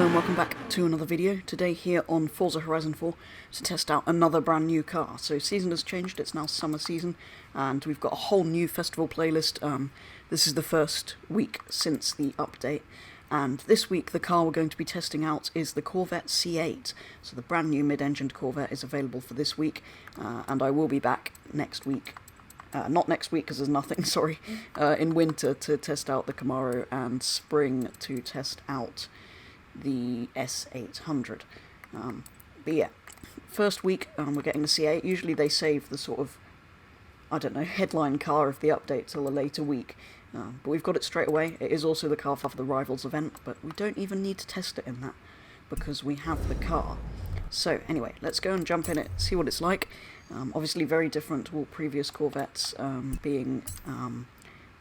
Hello and welcome back to another video. Today here on Forza Horizon 4 to test out another brand new car. So season has changed, it's now summer season and we've got a whole new festival playlist. This is the first week since the update, and this week the car we're going to be testing out is the Corvette C8. So the brand new mid-engined Corvette is available for this week, and I will be back next week. Not next week because there's nothing, sorry, in winter to test out the Camaro, and spring to test out the S800. But yeah, first week we're getting the C8. Usually they save the sort of, I don't know, headline car of the update till a later week. But we've got it straight away. It is also the car for the Rivals event, but we don't even need to test it in that because we have the car. So anyway, let's go and jump in it, see what it's like. Obviously very different to all previous Corvettes, being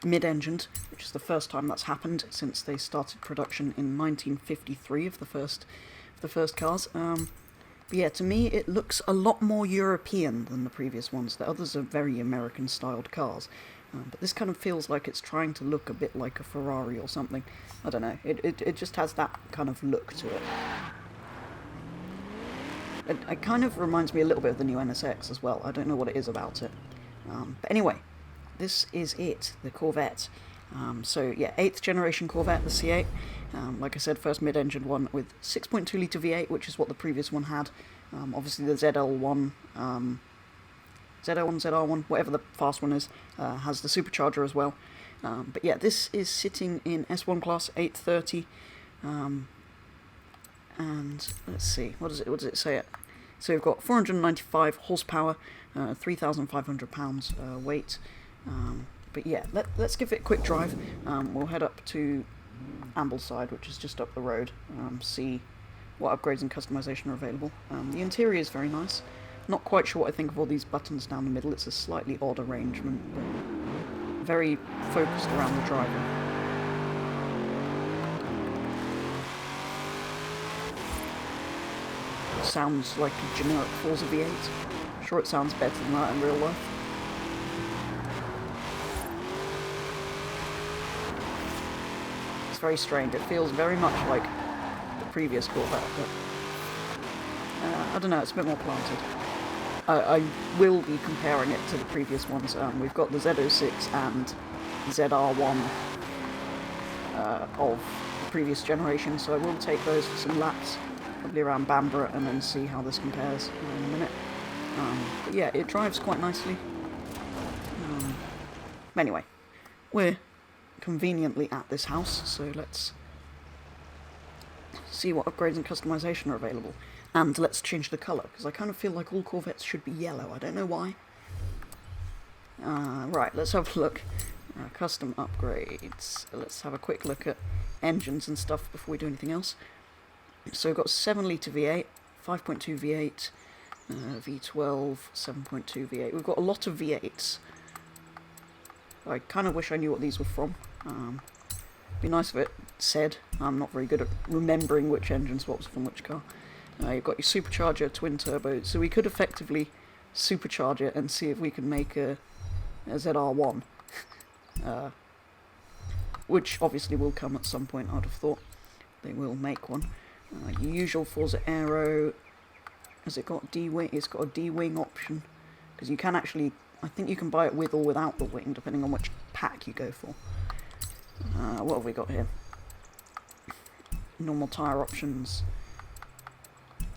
mid-engined, which is the first time that's happened since they started production in 1953 of the first cars. But yeah, to me it looks a lot more European than the previous ones. The others are very American-styled cars, but this kind of feels like it's trying to look a bit like a Ferrari or something. I don't know, it just has that kind of look to it. It kind of reminds me a little bit of the new NSX as well. I don't know what it is about it. But anyway, this is it, the Corvette. So yeah, 8th generation Corvette, the C8. Like I said, first mid-engine one with 6.2 litre V8, which is what the previous one had. Obviously the ZL1, ZL1, ZR1, whatever the fast one is, has the supercharger as well. But yeah, this is sitting in S1 class, 830. And let's see, what does it say? So we've got 495 horsepower, 3,500 pounds weight. But yeah, let's give it a quick drive. We'll head up to Ambleside, which is just up the road, see what upgrades and customization are available. The interior is very nice. Not quite sure what I think of all these buttons down the middle. It's a slightly odd arrangement, but very focused around the driver. Sounds like a generic Forza V8. I'm sure it sounds better than that in real life. It's very strange. It feels very much like the previous Corvette, but I don't know, it's a bit more planted. I will be comparing it to the previous ones. We've got the Z06 and ZR1 of the previous generation, so I will take those for some laps, probably around Bamborough, and then see how this compares in a minute. But yeah, it drives quite nicely. Anyway, we're conveniently at this house, so let's see what upgrades and customization are available. And let's change the colour, because I kind of feel like all Corvettes should be yellow. I don't know why. Right, let's have a look. Custom upgrades. Let's have a quick look at engines and stuff before we do anything else. So we've got 7 litre V8, 5.2 V8, V12, 7.2 V8. We've got a lot of V8s. I kind of wish I knew what these were from. Be nice if it said. I'm not very good at remembering which engine swaps from which car. You've got your supercharger, twin turbo, so we could effectively supercharge it and see if we can make a ZR1. Which obviously will come at some point, I'd have thought. They will make one. Your usual Forza Aero. Has it got D-wing? It's got a D-wing option, because you can actually, I think you can buy it with or without the wing, depending on which pack you go for. What have we got here? Normal tyre options.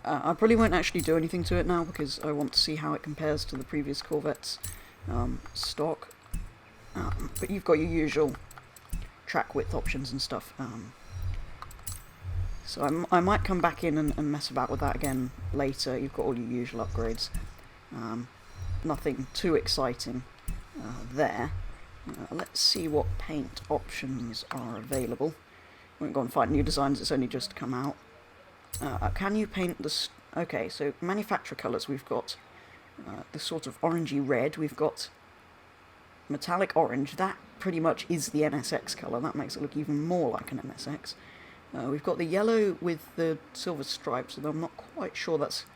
I probably won't actually do anything to it now, because I want to see how it compares to the previous Corvette's stock. But you've got your usual track width options and stuff. So I might come back in and mess about with that again later. You've got all your usual upgrades. Nothing too exciting there. Let's see what paint options are available. We won't go and find new designs, it's only just come out. Can you paint the... Okay, so manufacturer colours, we've got the sort of orangey red, we've got metallic orange. That pretty much is the NSX colour, that makes it look even more like an NSX. We've got the yellow with the silver stripes, although I'm not quite sure that's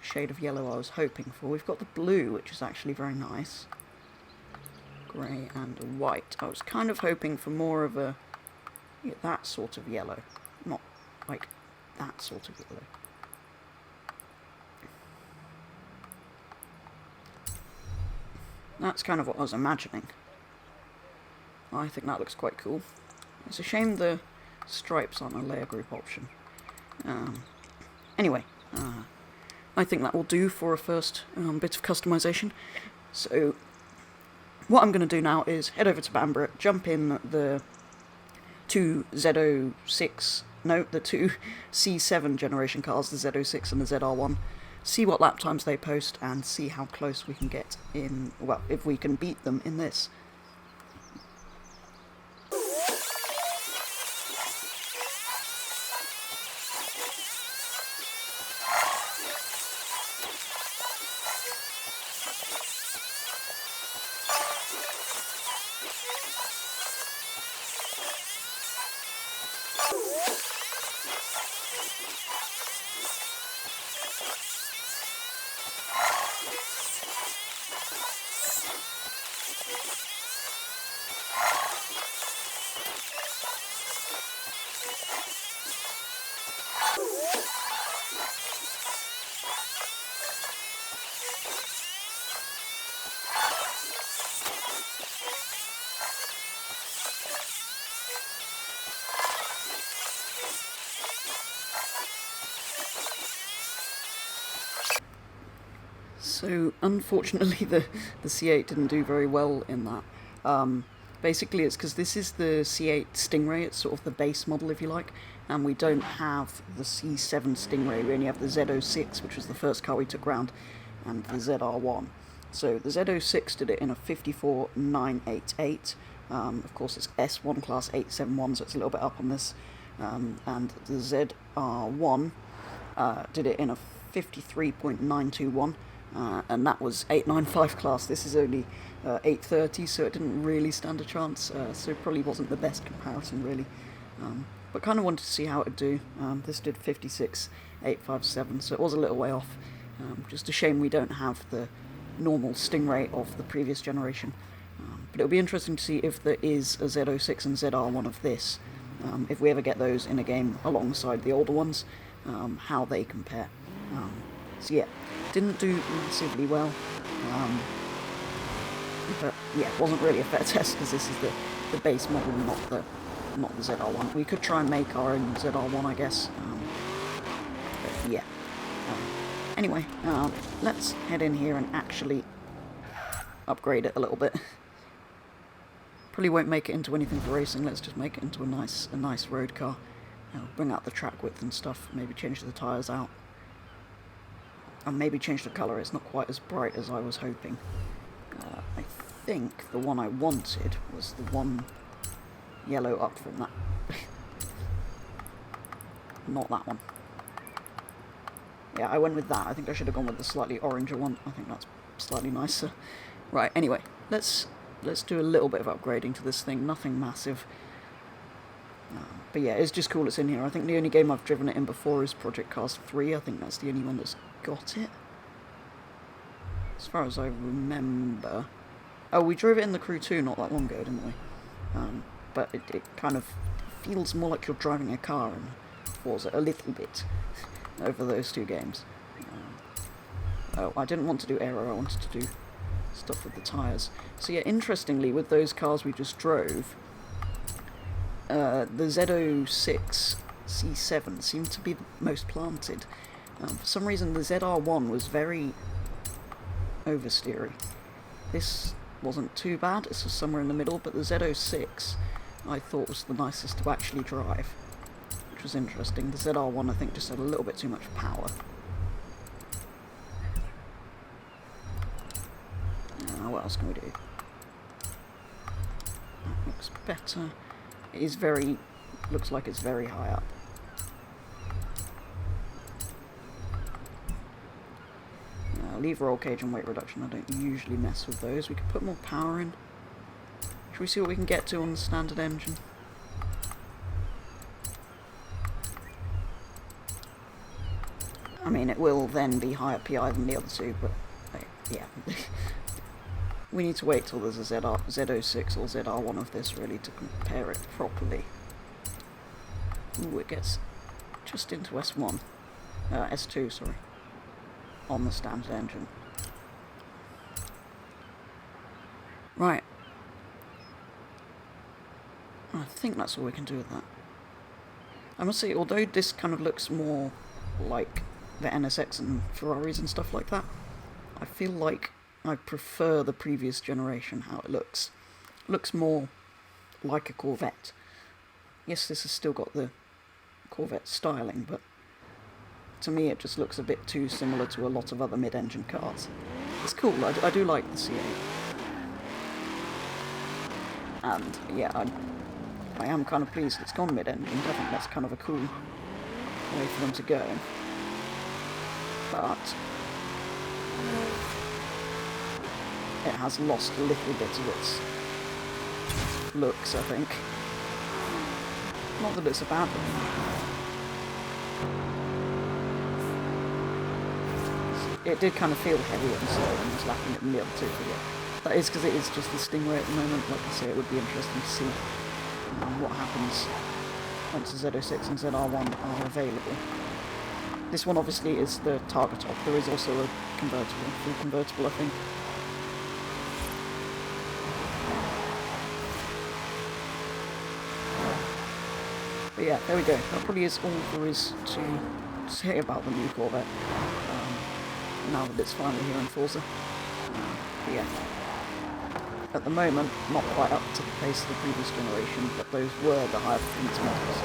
the shade of yellow I was hoping for. We've got the blue, which is actually very nice. Grey and white. I was kind of hoping for more of a... yeah, that sort of yellow. Not like that sort of yellow. That's kind of what I was imagining. I think that looks quite cool. It's a shame the stripes aren't a layer group option. Anyway, I think that will do for a first bit of customization. So what I'm going to do now is head over to Bambrick, jump in the two the two C7 generation cars, the Z06 and the ZR1, see what lap times they post, and see how close we can get in, well, if we can beat them in this. So, unfortunately, the C8 didn't do very well in that. Basically, it's because this is the C8 Stingray, it's sort of the base model, if you like, and we don't have the C7 Stingray, we only have the Z06, which was the first car we took round, and the ZR1. So, the Z06 did it in a 54.988, of course it's S1 class 871, so it's a little bit up on this, and the ZR1 did it in a 53.921, and that was 895 class. This is only 830, so it didn't really stand a chance, so it probably wasn't the best comparison really, but kind of wanted to see how it would do. This did 56.857, so it was a little way off. Just a shame we don't have the normal Stingray of the previous generation, but it'll be interesting to see if there is a Z06 and ZR1 of this, if we ever get those in a game alongside the older ones, how they compare. So yeah, didn't do massively well, but yeah, it wasn't really a fair test because this is the base model, not the ZR1. We could try and make our own ZR1, I guess, but yeah. Anyway, let's head in here and actually upgrade it a little bit. Probably won't make it into anything for racing. Let's just make it into a nice road car. Bring out the track width and stuff. Maybe change the tyres out. And maybe change the colour. It's not quite as bright as I was hoping. I think the one I wanted was the one yellow up from that. Not that one. Yeah, I went with that. I think I should have gone with the slightly oranger one. I think that's slightly nicer. Right, anyway, let's do a little bit of upgrading to this thing. Nothing massive. But yeah, it's just cool it's in here. I think the only game I've driven it in before is Project Cars 3. I think that's the only one that's got it, as far as I remember. Oh, we drove it in the Crew 2 not that long ago, didn't we? But it kind of feels more like you're driving a car in Forza a little bit over those two games. Oh, I didn't want to do aero, I wanted to do stuff with the tyres. So yeah, interestingly, with those cars we just drove, the Z06 C7 seemed to be the most planted. For some reason the ZR1 was very oversteery. This wasn't too bad, this was somewhere in the middle, but the Z06 I thought was the nicest to actually drive, which was interesting. The ZR1 I think just had a little bit too much power. What else can we do? That looks better. It is looks like it's very high up. Lever roll cage and weight reduction, I don't usually mess with those. We could put more power in. Should we see what we can get to on the standard engine? I mean, it will then be higher PI than the other two, but yeah. We need to wait till there's a Z06 or ZR1 of this really to compare it properly. Ooh, it gets just into S1. S2, sorry. On the standard engine. Right. I think that's all we can do with that. I must say, although this kind of looks more like the NSX and Ferraris and stuff like that, I feel like I prefer the previous generation, how it looks. It looks more like a Corvette. Yes, this has still got the Corvette styling, but to me it just looks a bit too similar to a lot of other mid-engine cars. It's cool, I do like the C8. And yeah, I am kind of pleased it's gone mid-engine. I think that's kind of a cool way for them to go. But it has lost a little bit of its looks, I think. Not that it's a bad thing. It did kind of feel heavier and slow when I was lapping it than the other two, but yeah. That is because it is just the Stingray at the moment. Like I say, it would be interesting to see what happens once the Z06 and ZR1 are available. This one obviously is the Targa top. There is also a convertible, full convertible, I think. But yeah, there we go. That probably is all there is to say about the new Corvette, now that it's finally here in Forza. But yeah, at the moment, not quite up to the pace of the previous generation, but those were the higher performance models,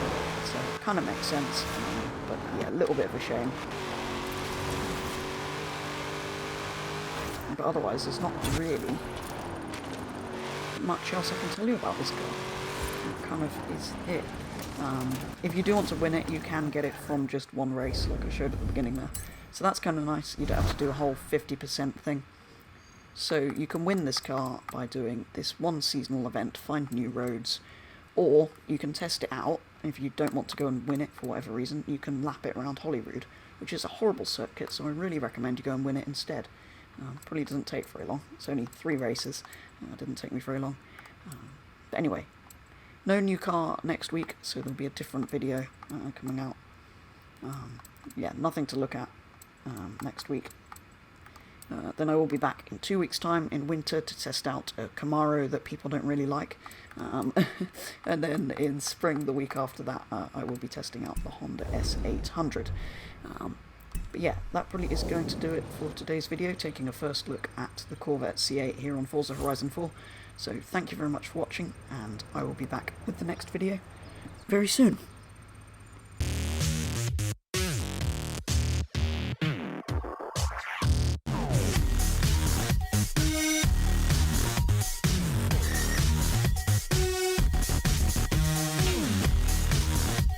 so it kind of makes sense. But yeah, a little bit of a shame. But otherwise, there's not really much else I can tell you about this car. It kind of is it. If you do want to win it, you can get it from just one race, like I showed at the beginning there. So that's kind of nice. You don't have to do a whole 50% thing. So you can win this car by doing this one seasonal event, Find New Roads, or you can test it out. If you don't want to go and win it for whatever reason, you can lap it around Holyrood, which is a horrible circuit, so I really recommend you go and win it instead. Probably doesn't take very long. It's only 3 races. It didn't take me very long. But anyway, no new car next week, so there'll be a different video coming out. Yeah, nothing to look at next week. Then I will be back in 2 weeks' time in winter to test out a Camaro that people don't really like. And then in spring, the week after that, I will be testing out the Honda S800. But yeah, that probably is going to do it for today's video, taking a first look at the Corvette C8 here on Forza Horizon 4. So thank you very much for watching, and I will be back with the next video very soon.